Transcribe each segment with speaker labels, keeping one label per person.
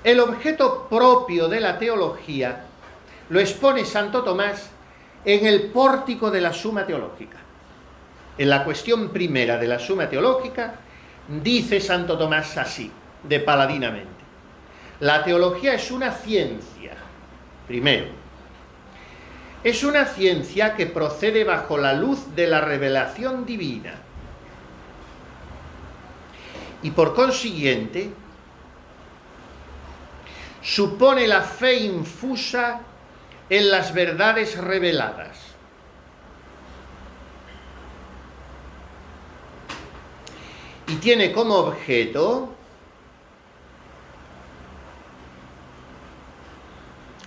Speaker 1: El objeto propio de la teología lo expone Santo Tomás en el pórtico de la Suma Teológica. En la cuestión primera de la Suma Teológica dice Santo Tomás así, de paladinamente: la teología es una ciencia, primero, es una ciencia que procede bajo la luz de la revelación divina y por consiguiente supone la fe infusa en las verdades reveladas. Y tiene como objeto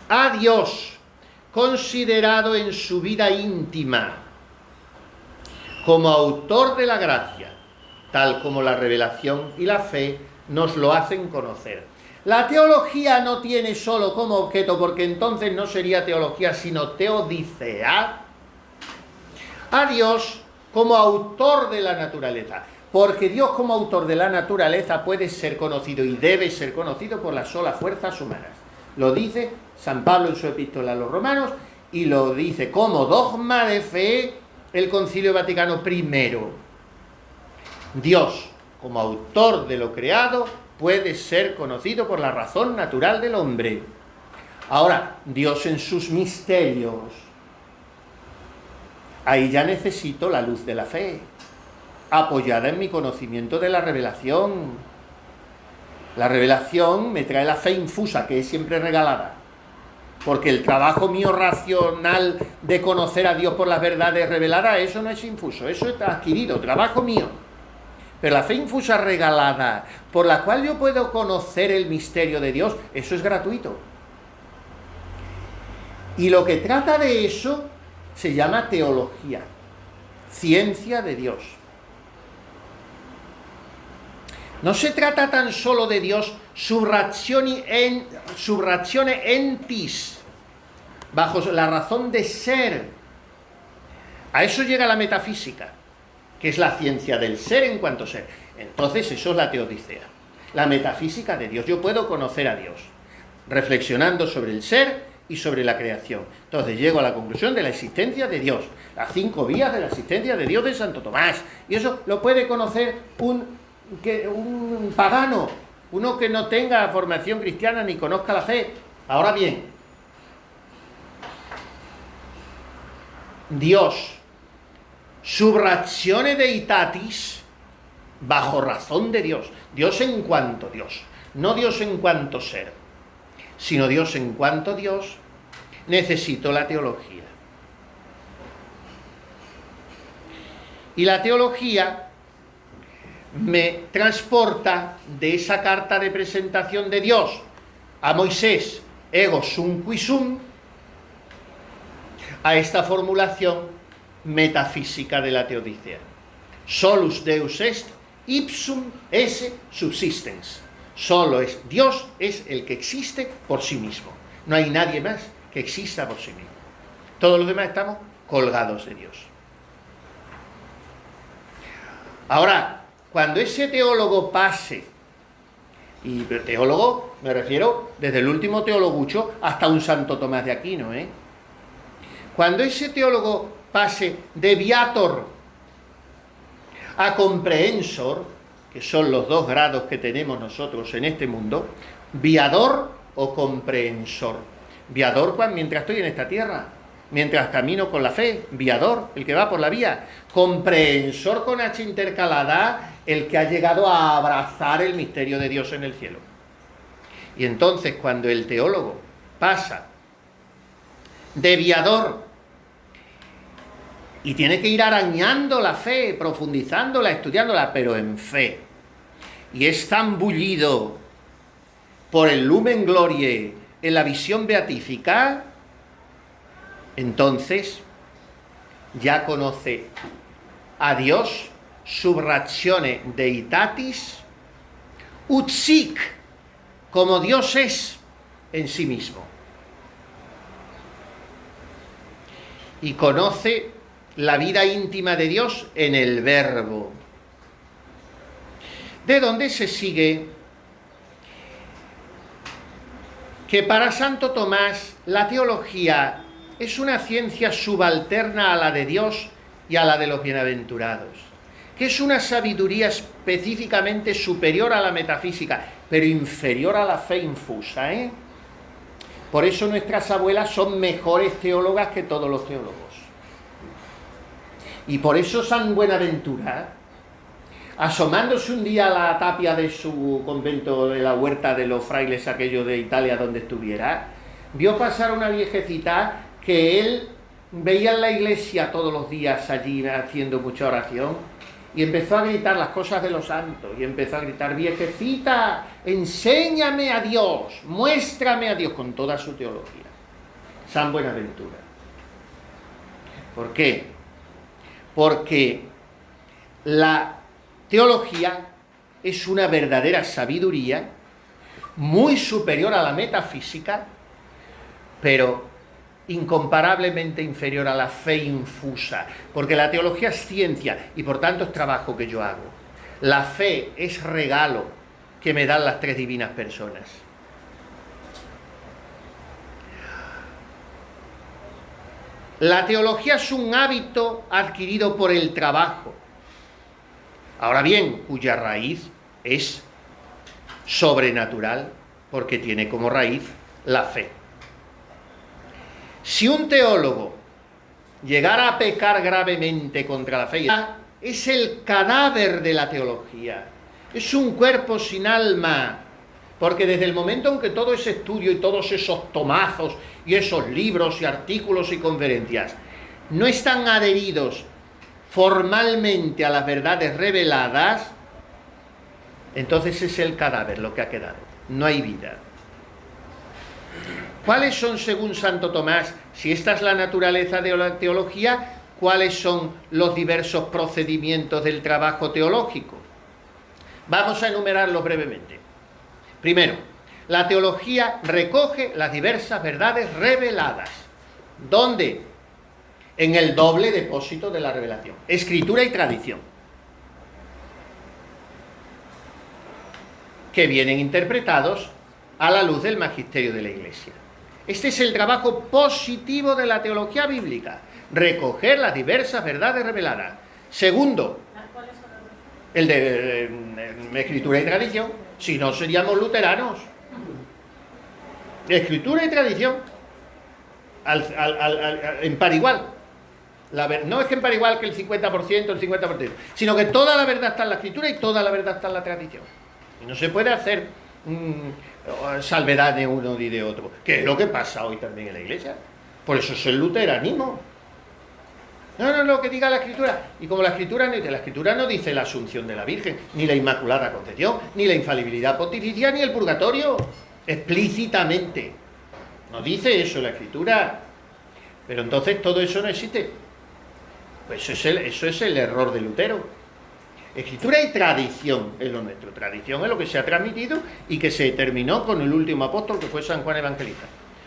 Speaker 1: a Dios considerado en su vida íntima como autor de la gracia, tal como la revelación y la fe nos lo hacen conocer. La teología no tiene solo como objeto, porque entonces no sería teología sino teodicea, a Dios como autor de la naturaleza, porque Dios como autor de la naturaleza puede ser conocido y debe ser conocido por las solas fuerzas humanas. Lo dice San Pablo en su epístola a los Romanos y lo dice como dogma de fe el Concilio Vaticano I. Dios, como autor de lo creado, puede ser conocido por la razón natural del hombre. Ahora, Dios en sus misterios, ahí ya necesito la luz de la fe, apoyada en mi conocimiento de la revelación. La revelación me trae la fe infusa, que es siempre regalada, porque el trabajo mío racional de conocer a Dios por las verdades reveladas, eso no es infuso, eso es adquirido, trabajo mío. Pero la fe infusa regalada, por la cual yo puedo conocer el misterio de Dios, eso es gratuito. Y lo que trata de eso se llama teología, ciencia de Dios. No se trata tan solo de Dios subratione entis, bajo la razón de ser. A eso llega la metafísica, que es la ciencia del ser en cuanto ser. Entonces eso es la teodicea, la metafísica de Dios. Yo puedo conocer a Dios reflexionando sobre el ser y sobre la creación. Entonces llego a la conclusión de la existencia de Dios, las 5 vías de la existencia de Dios de Santo Tomás. Y eso lo puede conocer un pagano, uno que no tenga formación cristiana ni conozca la fe. Ahora bien, Dios subratione deitatis, bajo razón de Dios, Dios en cuanto Dios, no Dios en cuanto ser, sino Dios en cuanto Dios, necesito la teología. Y la teología me transporta de esa carta de presentación de Dios a Moisés, ego sum qui sum, a esta formulación metafísica de la teodicea. Solus Deus est, ipsum esse subsistens. Solo es Dios, es el que existe por sí mismo. No hay nadie más que exista por sí mismo. Todos los demás estamos colgados de Dios. Ahora, cuando ese teólogo pase, y teólogo me refiero desde el último teologucho hasta un Santo Tomás de Aquino, cuando ese teólogo pase de viator a comprehensor, que son los 2 grados que tenemos nosotros en este mundo, viador o comprehensor. Viador mientras estoy en esta tierra, mientras camino con la fe, viador, el que va por la vía. Comprehensor con H intercalada, el que ha llegado a abrazar el misterio de Dios en el cielo. Y entonces cuando el teólogo pasa de viador y tiene que ir arañando la fe, profundizándola, estudiándola, pero en fe, y es tan bullido por el lumen gloriae en la visión beatífica, entonces ya conoce a Dios subratione deitatis ut sic, como Dios es en sí mismo, y conoce la vida íntima de Dios en el Verbo, de donde se sigue que para Santo Tomás la teología es una ciencia subalterna a la de Dios y a la de los bienaventurados, que es una sabiduría específicamente superior a la metafísica, pero inferior a la fe infusa, ¿eh? Por eso nuestras abuelas son mejores teólogas que todos los teólogos. Y por eso San Buenaventura, asomándose un día a la tapia de su convento de la huerta de los frailes, aquello de Italia donde estuviera, vio pasar una viejecita que él veía en la iglesia todos los días allí haciendo mucha oración, y empezó a gritar las cosas de los santos, y empezó a gritar: viejecita, enséñame a Dios, muéstrame a Dios, con toda su teología. San Buenaventura. ¿Por qué? Porque la teología es una verdadera sabiduría, muy superior a la metafísica, pero incomparablemente inferior a la fe infusa, porque la teología es ciencia y por tanto es trabajo que yo hago. La fe es regalo que me dan las tres divinas personas. La teología es un hábito adquirido por el trabajo, ahora bien, cuya raíz es sobrenatural, porque tiene como raíz la fe. Si un teólogo llegara a pecar gravemente contra la fe, es el cadáver de la teología, es un cuerpo sin alma, porque desde el momento en que todo ese estudio y todos esos tomazos y esos libros y artículos y conferencias no están adheridos formalmente a las verdades reveladas, entonces es el cadáver lo que ha quedado, no hay vida. ¿Cuáles son, según Santo Tomás, si esta es la naturaleza de la teología, cuáles son los diversos procedimientos del trabajo teológico? Vamos a enumerarlos brevemente. Primero, la teología recoge las diversas verdades reveladas. ¿Dónde? En el doble depósito de la revelación: escritura y tradición, que vienen interpretados a la luz del magisterio de la Iglesia. Este es el trabajo positivo de la teología bíblica: recoger las diversas verdades reveladas. Segundo, el de escritura y tradición. Si no, seríamos luteranos. Escritura y tradición en par igual. No es que en par igual que el 50%, el 50%, sino que toda la verdad está en la escritura y toda la verdad está en la tradición. Y no se puede hacer salvedad de uno y de otro, que es lo que pasa hoy también en la iglesia. Por eso es el luteranismo. No, que diga la escritura. Y como la escritura no dice la asunción de la Virgen, ni la Inmaculada Concepción, ni la infalibilidad pontificia, ni el purgatorio, explícitamente no dice eso la escritura. Pero entonces todo eso no existe. Pues eso es el error de Lutero. Escritura y tradición es lo nuestro. Tradición es lo que se ha transmitido y que se terminó con el último apóstol, que fue San Juan Evangelista.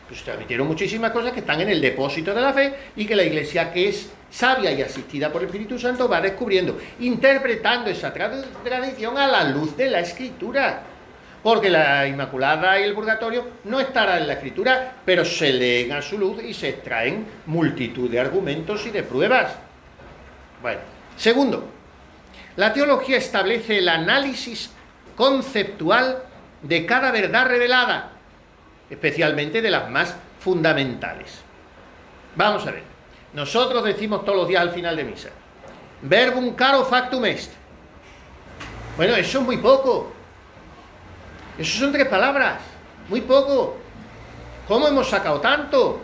Speaker 1: Pues se transmitieron muchísimas cosas que están en el depósito de la fe y que la Iglesia, que es sabia y asistida por el Espíritu Santo, va descubriendo, interpretando esa tradición a la luz de la Escritura. Porque la Inmaculada y el Purgatorio no estarán en la Escritura, pero se leen a su luz y se extraen multitud de argumentos y de pruebas. Bueno, segundo, la teología establece el análisis conceptual de cada verdad revelada, especialmente de las más fundamentales. Vamos a ver, nosotros decimos todos los días al final de misa: verbum caro factum est. Bueno, eso es muy poco. Eso son 3 palabras, muy poco. ¿Cómo hemos sacado tanto?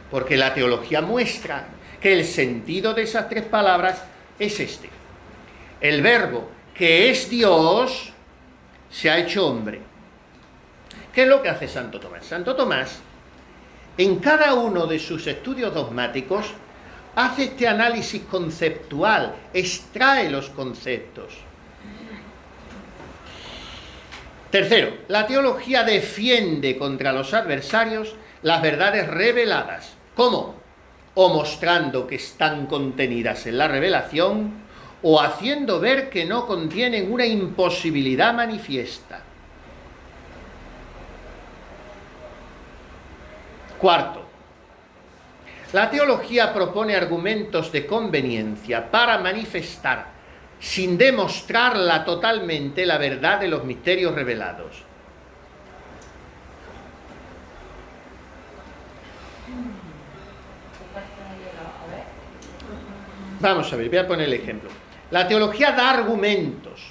Speaker 1: Porque la teología muestra que el sentido de esas 3 palabras es este: el verbo, que es Dios, se ha hecho hombre. ¿Qué es lo que hace Santo Tomás? Santo Tomás, en cada uno de sus estudios dogmáticos, hace este análisis conceptual, extrae los conceptos. Tercero, la teología defiende contra los adversarios las verdades reveladas. ¿Cómo? O mostrando que están contenidas en la revelación, o haciendo ver que no contienen una imposibilidad manifiesta. Cuarto, la teología propone argumentos de conveniencia para manifestar, sin demostrarla totalmente, la verdad de los misterios revelados. Vamos a ver, voy a poner el ejemplo. La teología da argumentos.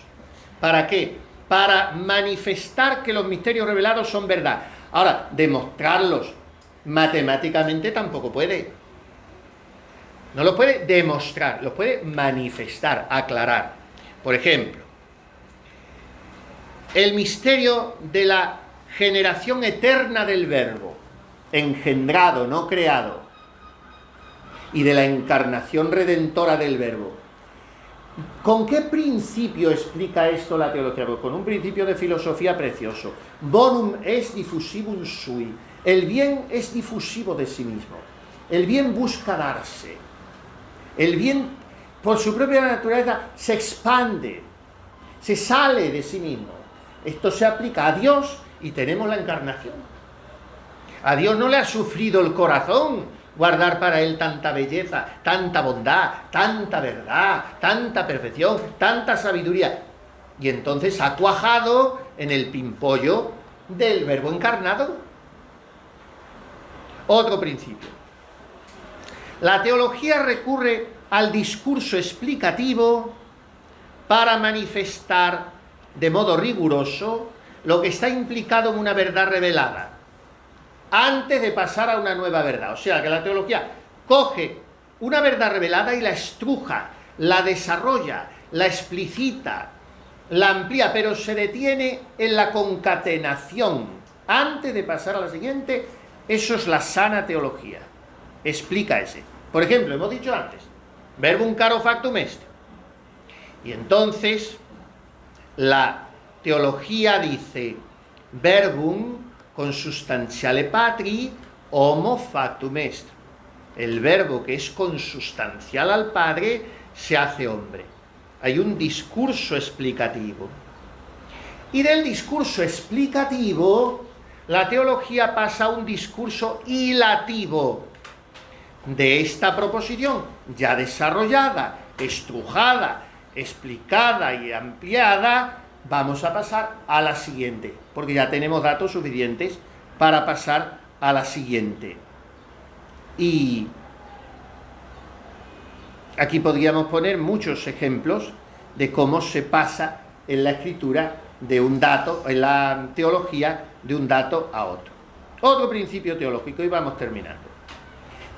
Speaker 1: ¿Para qué? Para manifestar que los misterios revelados son verdad. Ahora, demostrarlos matemáticamente tampoco puede. No los puede demostrar, los puede manifestar, aclarar. Por ejemplo, el misterio de la generación eterna del Verbo, engendrado, no creado, y de la encarnación redentora del Verbo. ¿Con qué principio explica esto la teología? Pues con un principio de filosofía precioso. Bonum est diffusivum sui. El bien es difusivo de sí mismo. El bien busca darse. El bien, por su propia naturaleza, se expande, se sale de sí mismo. Esto se aplica a Dios y tenemos la encarnación. A Dios no le ha sufrido el corazón guardar para él tanta belleza, tanta bondad, tanta verdad, tanta perfección, tanta sabiduría. Y entonces ha cuajado en el pimpollo del Verbo encarnado. Otro principio. La teología recurre al discurso explicativo para manifestar de modo riguroso lo que está implicado en una verdad revelada, antes de pasar a una nueva verdad. O sea, que la teología coge una verdad revelada y la estruja, la desarrolla, la explicita, la amplía, pero se detiene en la concatenación antes de pasar a la siguiente. Eso es la sana teología. Explica ese. Por ejemplo, hemos dicho antes, verbum caro factum est. Y entonces la teología dice, verbum consubstantiale patri homo factum est. El verbo que es consustancial al Padre se hace hombre. Hay un discurso explicativo. Y del discurso explicativo, la teología pasa a un discurso ilativo. De esta proposición ya desarrollada, estrujada, explicada y ampliada, vamos a pasar a la siguiente, porque ya tenemos datos suficientes para pasar a la siguiente. Y aquí podríamos poner muchos ejemplos de cómo se pasa en la escritura de un dato, en la teología, de un dato a otro. Otro principio teológico, y vamos terminando.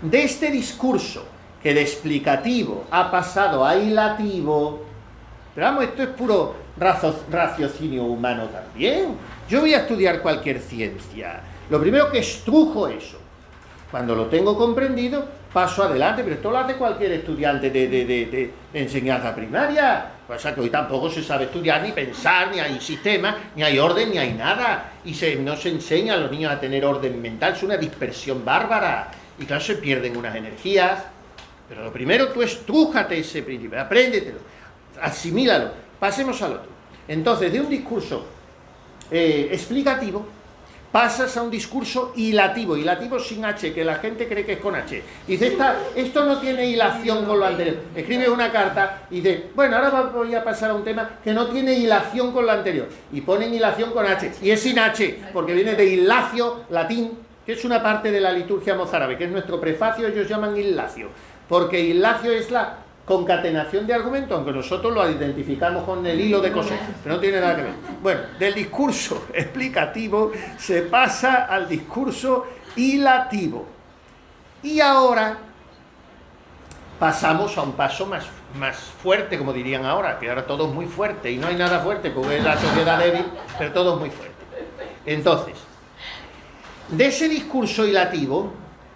Speaker 1: De este discurso que de explicativo ha pasado a ilativo, pero vamos, esto es puro raciocinio humano también. Yo voy a estudiar cualquier ciencia. Lo primero que estrujo eso. Cuando lo tengo comprendido, paso adelante, pero esto lo hace cualquier estudiante de enseñanza primaria. O sea que hoy tampoco se sabe estudiar, ni pensar, ni hay sistema, ni hay orden, ni hay nada. Y no se enseña a los niños a tener orden mental, es una dispersión bárbara. Y claro, se pierden unas energías. Pero lo primero, tú estrújate ese principio, apréndetelo, asimílalo. Pasemos al otro. Entonces, de un discurso explicativo, pasas a un discurso hilativo. Hilativo sin H, que la gente cree que es con H. Dice, esto no tiene hilación con lo anterior. Escribes una carta y dice, bueno, ahora voy a pasar a un tema que no tiene hilación con lo anterior. Y ponen hilación con H. Y es sin H, porque viene de hilacio, latín, que es una parte de la liturgia mozárabe, que es nuestro prefacio, ellos llaman hilacio. Porque hilacio es la concatenación de argumentos, aunque nosotros lo identificamos con el hilo de coser, pero no tiene nada que ver. Bueno, del discurso explicativo se pasa al discurso hilativo. Y ahora pasamos a un paso más fuerte, como dirían ahora, que ahora todo es muy fuerte, y no hay nada fuerte porque es la sociedad débil, pero todo es muy fuerte. Entonces, de ese discurso hilativo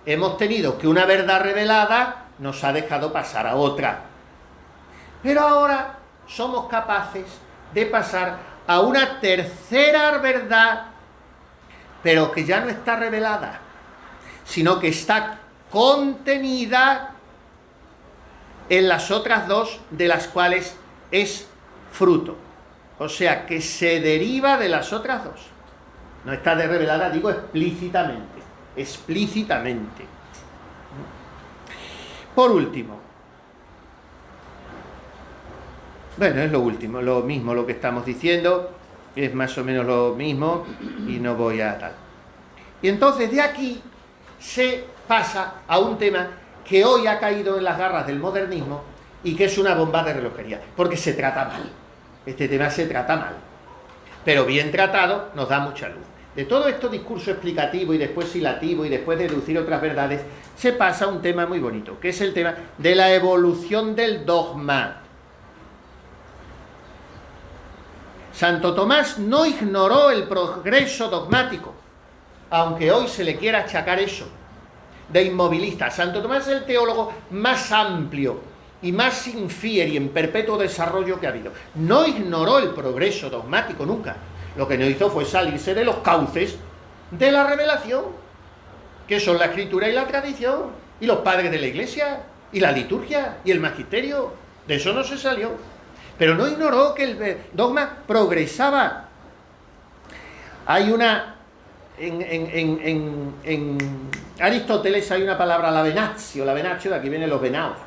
Speaker 1: hemos tenido que una verdad revelada nos ha dejado pasar a otra. Pero ahora somos capaces de pasar a una tercera verdad, pero que ya no está revelada, sino que está contenida en las otras dos, de las cuales es fruto. O sea, que se deriva de las otras dos. No está revelada, digo, explícitamente. explícitamente. Por último, bueno, es lo último, lo mismo lo que estamos diciendo, es más o menos lo mismo y no voy a tal. Y entonces de aquí se pasa a un tema que hoy ha caído en las garras del modernismo y que es una bomba de relojería, porque se trata mal. Este tema se trata mal, pero bien tratado nos da mucha luz. De todo esto discurso explicativo y después hilativo y después deducir otras verdades, se pasa a un tema muy bonito, que es el tema de la evolución del dogma. Santo Tomás no ignoró el progreso dogmático, aunque hoy se le quiera achacar eso, de inmovilista. Santo Tomás es el teólogo más amplio y más sin fier y en perpetuo desarrollo que ha habido. No ignoró el progreso dogmático nunca. Lo que no hizo fue salirse de los cauces de la revelación, que son la escritura y la tradición, y los padres de la Iglesia, y la liturgia, y el magisterio. De eso no se salió. Pero no ignoró que el dogma progresaba. Hay una... En Aristóteles hay una palabra, la venatio, de aquí vienen los venados.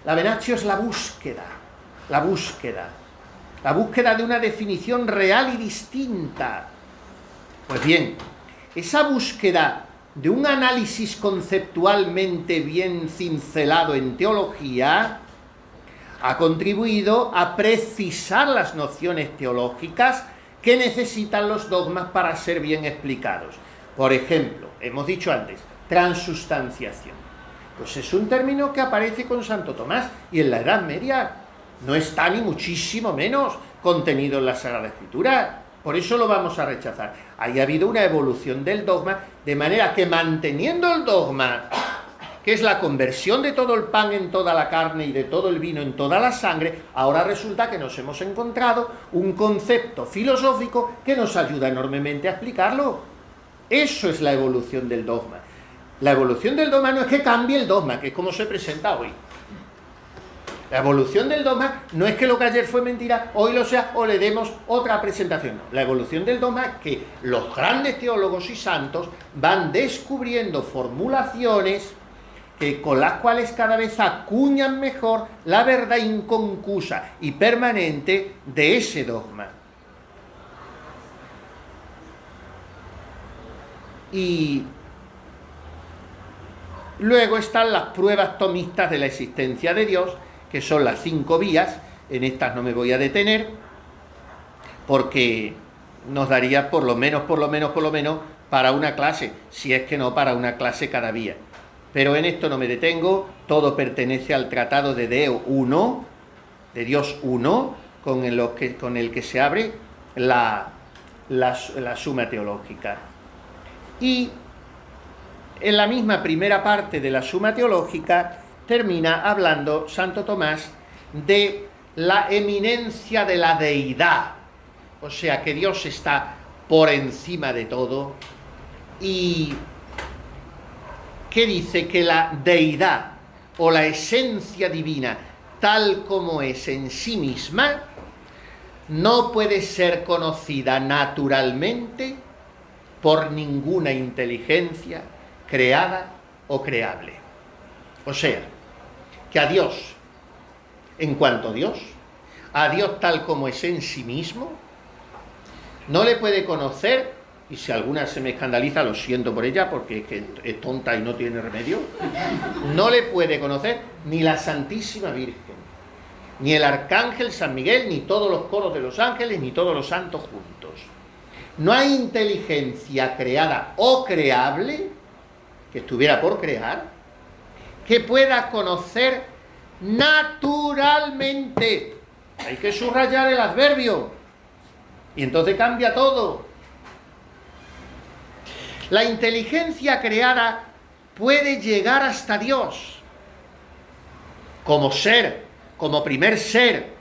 Speaker 1: La venatio es la búsqueda de una definición real y distinta. Pues bien, esa búsqueda de un análisis conceptualmente bien cincelado en teología ha contribuido a precisar las nociones teológicas que necesitan los dogmas para ser bien explicados. Por ejemplo, hemos dicho antes, transustanciación. Pues es un término que aparece con Santo Tomás y en la Edad Media no está ni muchísimo menos contenido en la Sagrada Escritura. Por eso lo vamos a rechazar. Ahí ha habido una evolución del dogma, de manera que manteniendo el dogma, que es la conversión de todo el pan en toda la carne y de todo el vino en toda la sangre, ahora resulta que nos hemos encontrado un concepto filosófico que nos ayuda enormemente a explicarlo. Eso es la evolución del dogma. La evolución del dogma no es que cambie el dogma, que es como se presenta hoy. La evolución del dogma no es que lo que ayer fue mentira, hoy lo sea, o le demos otra presentación. No. La evolución del dogma es que los grandes teólogos y santos van descubriendo formulaciones con las cuales cada vez acuñan mejor la verdad inconcusa y permanente de ese dogma. Y luego están las pruebas tomistas de la existencia de Dios, que son las 5 vías. En estas no me voy a detener, porque nos daría por lo menos para una clase, si es que no para una clase cada vía. Pero en esto no me detengo, todo pertenece al tratado de Deo Uno, de Dios Uno, con el que se abre la suma teológica. Y en la misma primera parte de la suma teológica termina hablando Santo Tomás de la eminencia de la deidad, o sea que Dios está por encima de todo, y que dice que la deidad o la esencia divina tal como es en sí misma no puede ser conocida naturalmente por ninguna inteligencia creada o creable. O sea, que a Dios, en cuanto a Dios tal como es en sí mismo, no le puede conocer, y si alguna se me escandaliza, lo siento por ella, porque es que es tonta y no tiene remedio, no le puede conocer ni la Santísima Virgen, ni el Arcángel San Miguel, ni todos los coros de los ángeles, ni todos los santos juntos. No hay inteligencia creada o creable, que estuviera por crear, que pueda conocer naturalmente. Hay que subrayar el adverbio, y entonces cambia todo. La inteligencia creada puede llegar hasta Dios, como ser, como primer ser,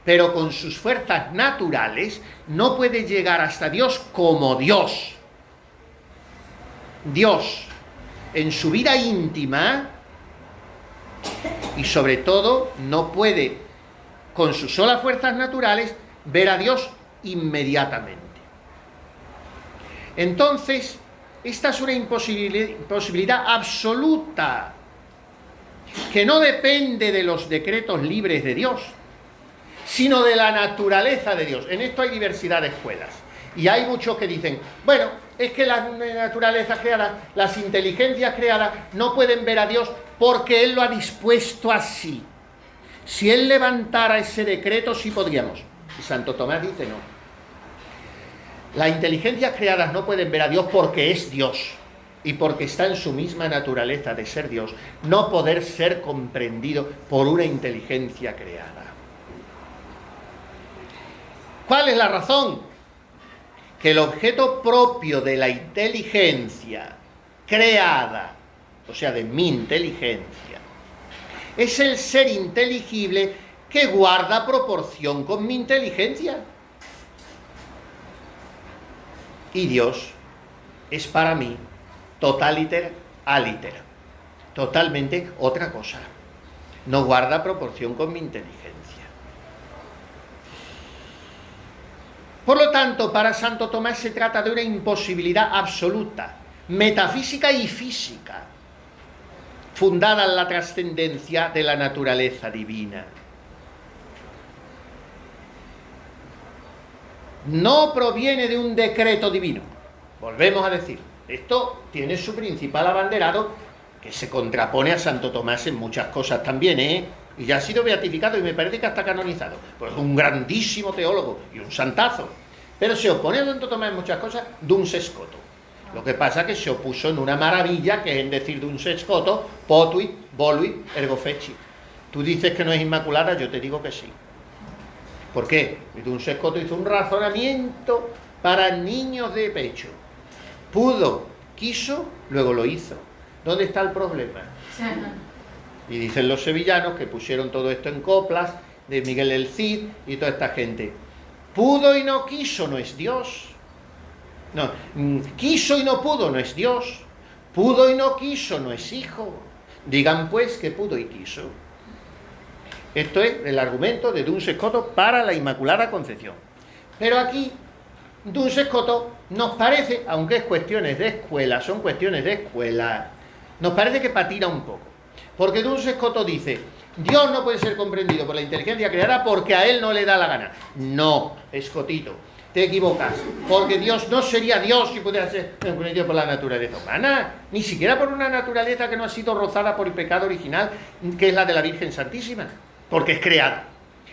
Speaker 1: pero con sus fuerzas naturales no puede llegar hasta Dios como Dios. Dios, en su vida íntima, y sobre todo, no puede, con sus solas fuerzas naturales, ver a Dios inmediatamente. Entonces, esta es una imposibilidad absoluta, que no depende de los decretos libres de Dios, sino de la naturaleza de Dios. En esto hay diversidad de escuelas. Y hay muchos que dicen, bueno, es que las naturalezas creadas, las inteligencias creadas, no pueden ver a Dios porque Él lo ha dispuesto así. Si Él levantara ese decreto, sí podríamos. Y Santo Tomás dice no. Las inteligencias creadas no pueden ver a Dios porque es Dios y porque está en su misma naturaleza de ser Dios, no poder ser comprendido por una inteligencia creada. ¿Cuál es la razón? Que el objeto propio de la inteligencia creada, o sea, de mi inteligencia, es el ser inteligible que guarda proporción con mi inteligencia. Y Dios es para mí totaliter aliter, totalmente otra cosa. No guarda proporción con mi inteligencia. Por lo tanto, para Santo Tomás se trata de una imposibilidad absoluta, metafísica y física, fundada en la trascendencia de la naturaleza divina. No proviene de un decreto divino. Volvemos a decir, esto tiene su principal abanderado, que se contrapone a Santo Tomás en muchas cosas también, y ya ha sido beatificado y me parece que hasta canonizado. Pues un grandísimo teólogo y un santazo. Pero se opone a Santo Tomás en muchas cosas, Duns Scoto. Lo que pasa es que se opuso en una maravilla, que es en decir Duns Scoto, potuit, voluit, ergo fecit. Tú dices que no es inmaculada, yo te digo que sí. ¿Por qué? Duns Scoto hizo un razonamiento para niños de pecho. Pudo, quiso, luego lo hizo. ¿Dónde está el problema? Y dicen los sevillanos que pusieron todo esto en coplas de Miguel el Cid y toda esta gente. Pudo y no quiso no es Dios. No, quiso y no pudo no es Dios. Pudo y no quiso no es hijo. Digan pues que pudo y quiso. Esto es el argumento de Duns Scoto para la Inmaculada Concepción. Pero aquí Duns Scoto nos parece, aunque es cuestiones de escuela, son cuestiones de escuela, nos parece que patina un poco. Porque Duns Scoto dice, Dios no puede ser comprendido por la inteligencia creada porque a él no le da la gana. No, Escotito, te equivocas. Porque Dios no sería Dios si pudiera ser comprendido por la naturaleza humana. Ni siquiera por una naturaleza que no ha sido rozada por el pecado original, que es la de la Virgen Santísima, porque es creada.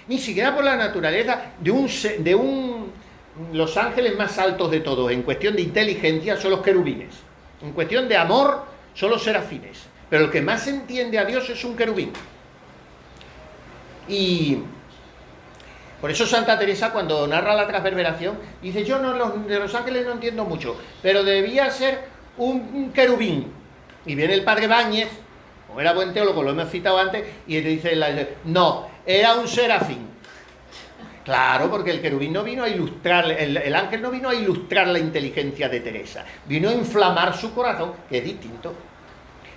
Speaker 1: Ni siquiera por la naturaleza de los ángeles más altos de todos. En cuestión de inteligencia son los querubines. En cuestión de amor son los serafines. Pero el que más entiende a Dios es un querubín. Y por eso Santa Teresa, cuando narra la transverberación, dice, yo de los ángeles no entiendo mucho, pero debía ser un querubín. Y viene el padre Báñez, como era buen teólogo, lo hemos citado antes, y él dice, no, era un serafín. Claro, porque el querubín no vino a ilustrar, el ángel no vino a ilustrar la inteligencia de Teresa, vino a inflamar su corazón, que es distinto.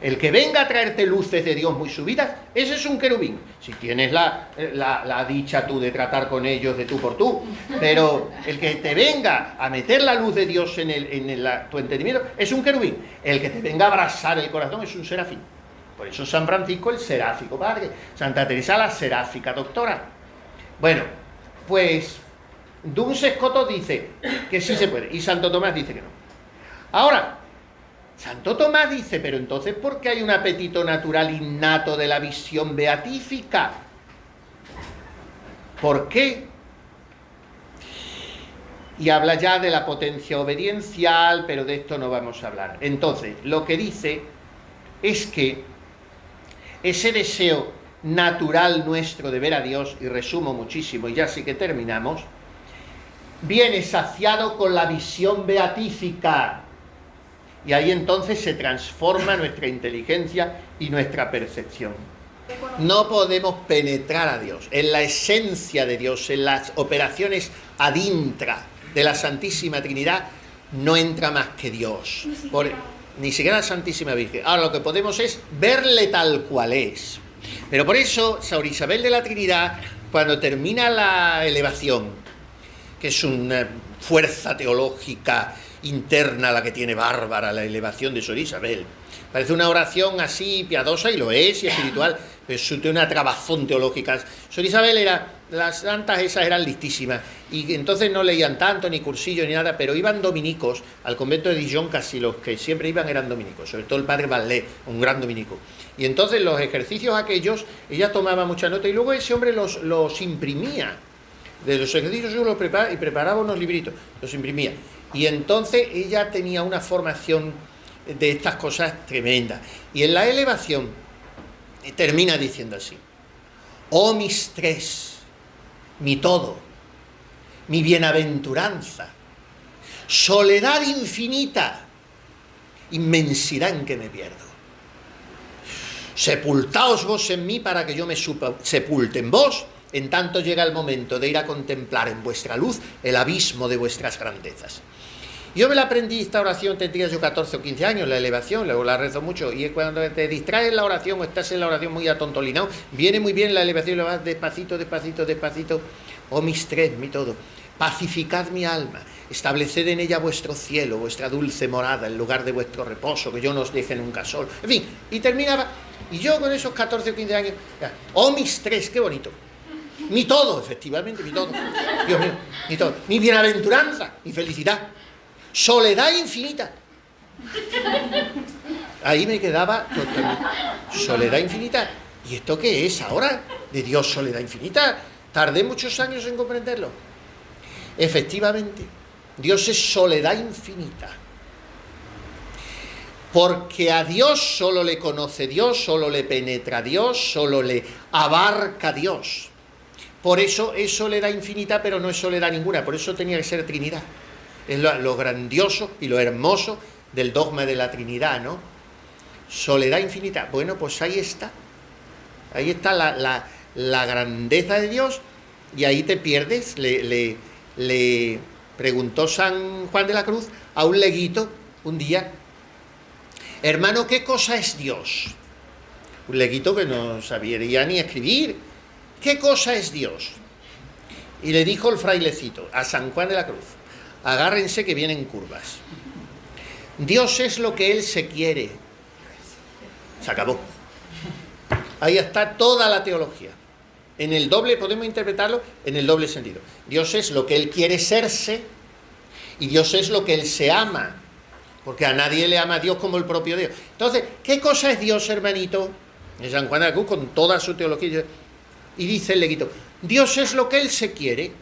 Speaker 1: El que venga a traerte luces de Dios muy subidas, ese es un querubín. Si tienes la dicha tú de tratar con ellos de tú por tú. Pero el que te venga a meter la luz de Dios en tu entendimiento, es un querubín. El que te venga a abrazar el corazón es un serafín. Por eso San Francisco, el seráfico padre. Santa Teresa, la seráfica doctora. Bueno, pues Duns Scoto dice que sí se puede. Y Santo Tomás dice que no. Ahora, Santo Tomás dice, pero entonces, ¿por qué hay un apetito natural innato de la visión beatífica? ¿Por qué? Y habla ya de la potencia obediencial, pero de esto no vamos a hablar. Entonces, lo que dice es que ese deseo natural nuestro de ver a Dios, y resumo muchísimo, y ya sí que terminamos, viene saciado con la visión beatífica. Y ahí entonces se transforma nuestra inteligencia y nuestra percepción. No podemos penetrar a Dios, en la esencia de Dios, en las operaciones ad intra de la Santísima Trinidad, no entra más que Dios. Ni siquiera la Santísima Virgen. Ahora lo que podemos es verle tal cual es. Pero por eso, Sor Isabel de la Trinidad, cuando termina la elevación, que es una fuerza teológica interna la que tiene Bárbara, la elevación de Sor Isabel. Parece una oración así piadosa, y lo es, y espiritual, pero tiene una trabazón teológica. Sor Isabel las santas esas eran listísimas, y entonces no leían tanto, ni cursillos, ni nada, pero iban dominicos al convento de Dijon, casi los que siempre iban eran dominicos, sobre todo el padre Vallée, un gran dominico. Y entonces los ejercicios aquellos, ella tomaba mucha nota, y luego ese hombre los imprimía. De los ejercicios yo los preparaba, y preparaba unos libritos, los imprimía. Y entonces ella tenía una formación de estas cosas tremendas. Y en la elevación termina diciendo así: oh mis tres, mi todo, mi bienaventuranza, soledad infinita, inmensidad en que me pierdo. Sepultaos vos en mí para que yo me sepulte en vos, en tanto llega el momento de ir a contemplar en vuestra luz el abismo de vuestras grandezas. Yo me la aprendí esta oración, tendría yo 14 o 15 años, la elevación, luego la rezo mucho, y es cuando te distraes en la oración o estás en la oración muy atontolinado, viene muy bien la elevación, lo vas despacito, despacito, despacito. Oh mis tres, mi todo, pacificad mi alma, estableced en ella vuestro cielo, vuestra dulce morada, en lugar de vuestro reposo, que yo no os deje nunca solo. En fin, y terminaba, y yo con esos 14 o 15 años, oh mis tres, qué bonito. Mi todo, efectivamente, mi todo. Dios mío, mi todo. Mi bienaventuranza, mi felicidad. Soledad infinita. Ahí me quedaba totalmente. Soledad infinita. ¿Y esto qué es ahora? De Dios, soledad infinita. Tardé muchos años en comprenderlo. Efectivamente, Dios es soledad infinita. Porque a Dios solo le conoce Dios, solo le penetra Dios, solo le abarca Dios. Por eso es soledad infinita, pero no es soledad ninguna. Por eso tenía que ser Trinidad. Es lo grandioso y lo hermoso del dogma de la Trinidad, ¿no? Soledad infinita. Bueno, pues ahí está. Ahí está la grandeza de Dios, y ahí te pierdes. Le preguntó San Juan de la Cruz a un leguito un día: hermano, ¿qué cosa es Dios? Un leguito que no sabía ni escribir. ¿Qué cosa es Dios? Y le dijo el frailecito a San Juan de la Cruz: agárrense que vienen curvas. Dios es lo que Él se quiere. Se acabó. Ahí está toda la teología. En el doble, podemos interpretarlo en el doble sentido. Dios es lo que Él quiere serse, y Dios es lo que Él se ama. Porque a nadie le ama a Dios como el propio Dios. Entonces, ¿qué cosa es Dios, hermanito? En San Juan de la Cruz, con toda su teología. Y dice el leguito: Dios es lo que Él se quiere.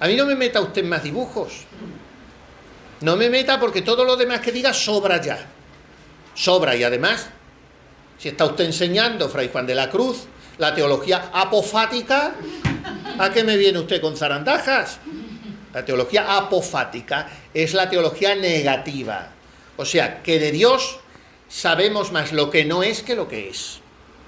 Speaker 1: A mí no me meta usted más dibujos. No me meta, porque todo lo demás que diga sobra ya. Sobra. Y además, si está usted enseñando, Fray Juan de la Cruz, la teología apofática, ¿a qué me viene usted con zarandajas? La teología apofática es la teología negativa. O sea, que de Dios sabemos más lo que no es que lo que es.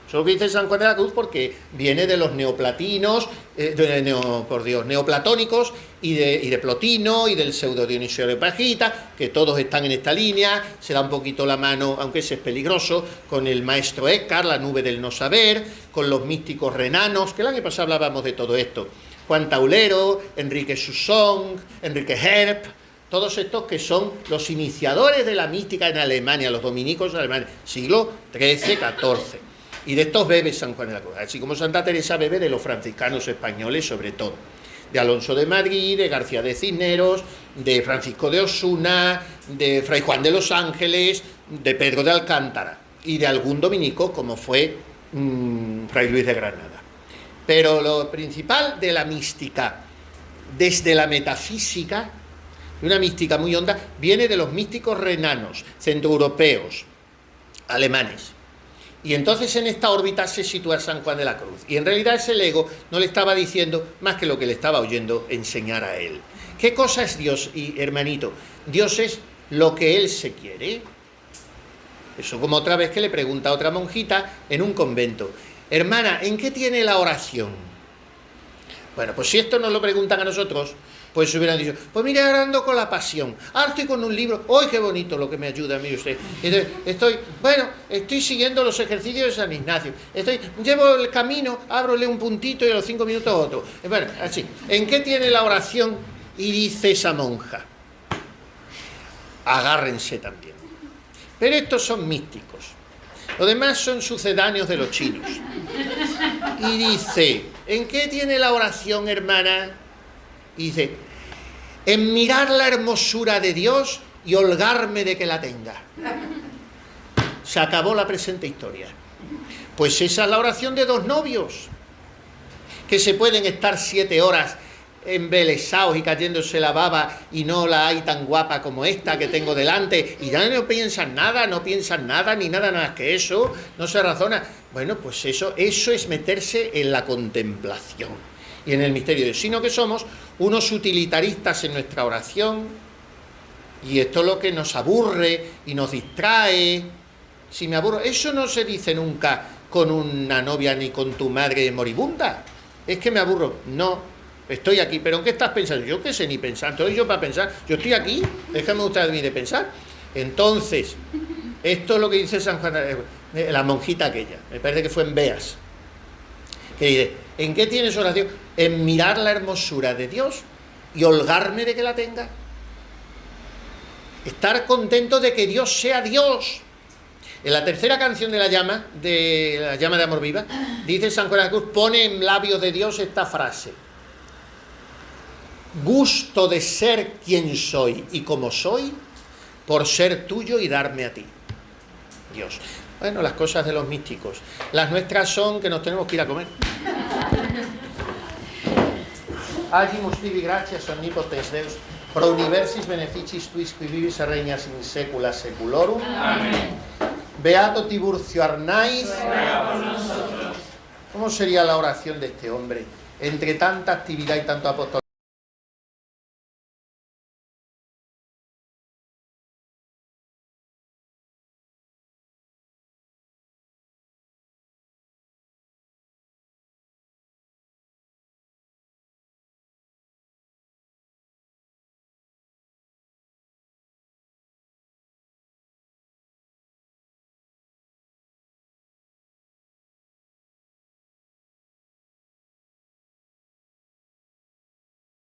Speaker 1: Eso es lo que dice San Juan de la Cruz, porque viene de los neoplatinos, neoplatónicos y de Plotino y del pseudo Dionisio de Areopagita, que todos están en esta línea. Se da un poquito la mano, aunque ese es peligroso, con el maestro Eckhart, la nube del no saber, con los místicos renanos, que el año pasado hablábamos de todo esto. Juan Taulero, Enrique Susson, Enrique Herp, todos estos que son los iniciadores de la mística en Alemania, los dominicos alemanes, siglo XIII, XIV. Y de estos bebe San Juan de la Cruz, así como Santa Teresa bebe de los franciscanos españoles, sobre todo. De Alonso de Madrid, de García de Cisneros, de Francisco de Osuna, de Fray Juan de los Ángeles, de Pedro de Alcántara y de algún dominico como fue Fray Luis de Granada. Pero lo principal de la mística, desde la metafísica, una mística muy honda, viene de los místicos renanos, centroeuropeos, alemanes. Y entonces en esta órbita se sitúa San Juan de la Cruz. Y en realidad ese lego no le estaba diciendo más que lo que le estaba oyendo enseñar a él. ¿Qué cosa es Dios, hermanito? Dios es lo que Él se quiere. Eso como otra vez que le pregunta a otra monjita en un convento: hermana, ¿en qué tiene la oración? Bueno, pues si esto nos lo preguntan a nosotros, pues se hubieran dicho: pues mire, ahora ando con la pasión, ahora estoy con un libro, ¡ay, qué bonito lo que me ayuda, mire usted! Entonces, estoy siguiendo los ejercicios de San Ignacio, llevo el camino, ábrole un puntito y a los 5 minutos otro. Bueno, así. ¿En qué tiene la oración? Y dice esa monja: agárrense también. Pero estos son místicos. Los demás son sucedáneos de los chinos. Y dice, ¿en qué tiene la oración, hermana? Y dice, en mirar la hermosura de Dios y holgarme de que la tenga. Se acabó la presente historia. Pues esa es la oración de dos novios, que se pueden estar 7 horas embelesados y cayéndose la baba y no la hay tan guapa como esta que tengo delante y ya no piensan nada, ni nada más que eso, no se razona. Bueno, pues eso es meterse en la contemplación y en el misterio de Dios, sino que somos unos utilitaristas en nuestra oración y esto es lo que nos aburre y nos distrae. Si me aburro, eso no se dice nunca con una novia ni con tu madre moribunda. Es que me aburro. No, estoy aquí. ¿Pero en qué estás pensando? Yo qué sé ni pensar. Entonces yo para pensar, yo estoy aquí, déjame usted a mí de pensar. Entonces, esto es lo que dice San Juan, la monjita aquella, me parece que fue en Beas, que dice, ¿en qué tiene su oración? En mirar la hermosura de Dios y holgarme de que la tenga. Estar contento de que Dios sea Dios. En la tercera canción de la llama de amor viva, dice San Juan de la Cruz, pone en labios de Dios esta frase: gusto de ser quien soy y como soy, por ser tuyo y darme a ti, Dios. Bueno, las cosas de los místicos. Las nuestras son que nos tenemos que ir a comer. Agimus tibi gratias omnipotens Deus, pro universis beneficis tuis qui vivis et regnas in saecula saeculorum. Amén. Beato Tiburcio Arnaiz. ¿Cómo sería la oración de este hombre entre tanta actividad y tanto apostolado?